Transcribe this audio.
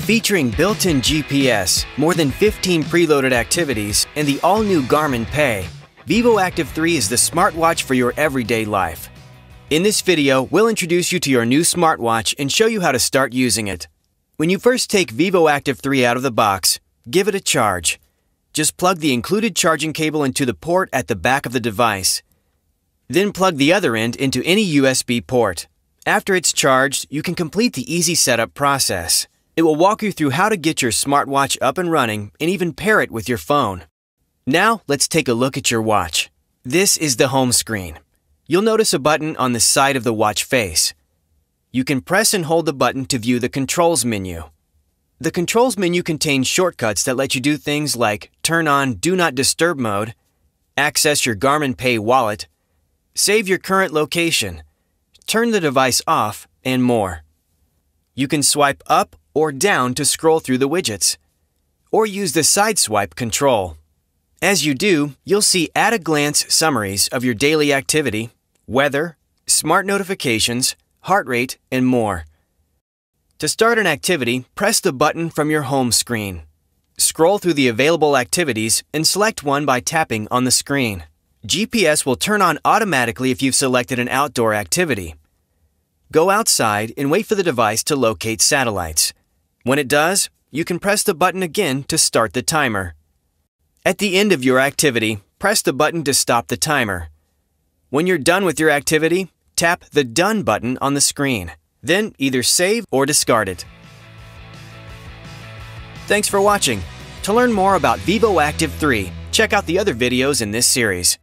Featuring built-in GPS, more than 15 preloaded activities, and the all-new Garmin Pay, vívoactive3 is the smartwatch for your everyday life. In this video, we'll introduce you to your new smartwatch and show you how to start using it. When you first take vívoactive3 out of the box, give it a charge. Just plug the included charging cable into the port at the back of the device. Then plug the other end into any USB port. After it's charged, you can complete the easy setup process. It will walk you through how to get your smartwatch up and running and even pair it with your phone. Now, let's take a look at your watch. This is the home screen. You'll notice a button on the side of the watch face. You can press and hold the button to view the controls menu. The controls menu contains shortcuts that let you do things like turn on Do Not Disturb mode, access your Garmin Pay wallet, save your current location, turn the device off, and more. You can swipe up or down to scroll through the widgets, or use the side swipe control. As you do, you'll see at-a-glance summaries of your daily activity, weather, smart notifications, heart rate, and more. To start an activity, press the button from your home screen. Scroll through the available activities and select one by tapping on the screen. GPS will turn on automatically if you've selected an outdoor activity. Go outside and wait for the device to locate satellites. When it does, you can press the button again to start the timer. At the end of your activity, press the button to stop the timer. When you're done with your activity, tap the Done button on the screen. Then either save or discard it. Thanks for watching. To learn more about vívoactive3, check out the other videos in this series.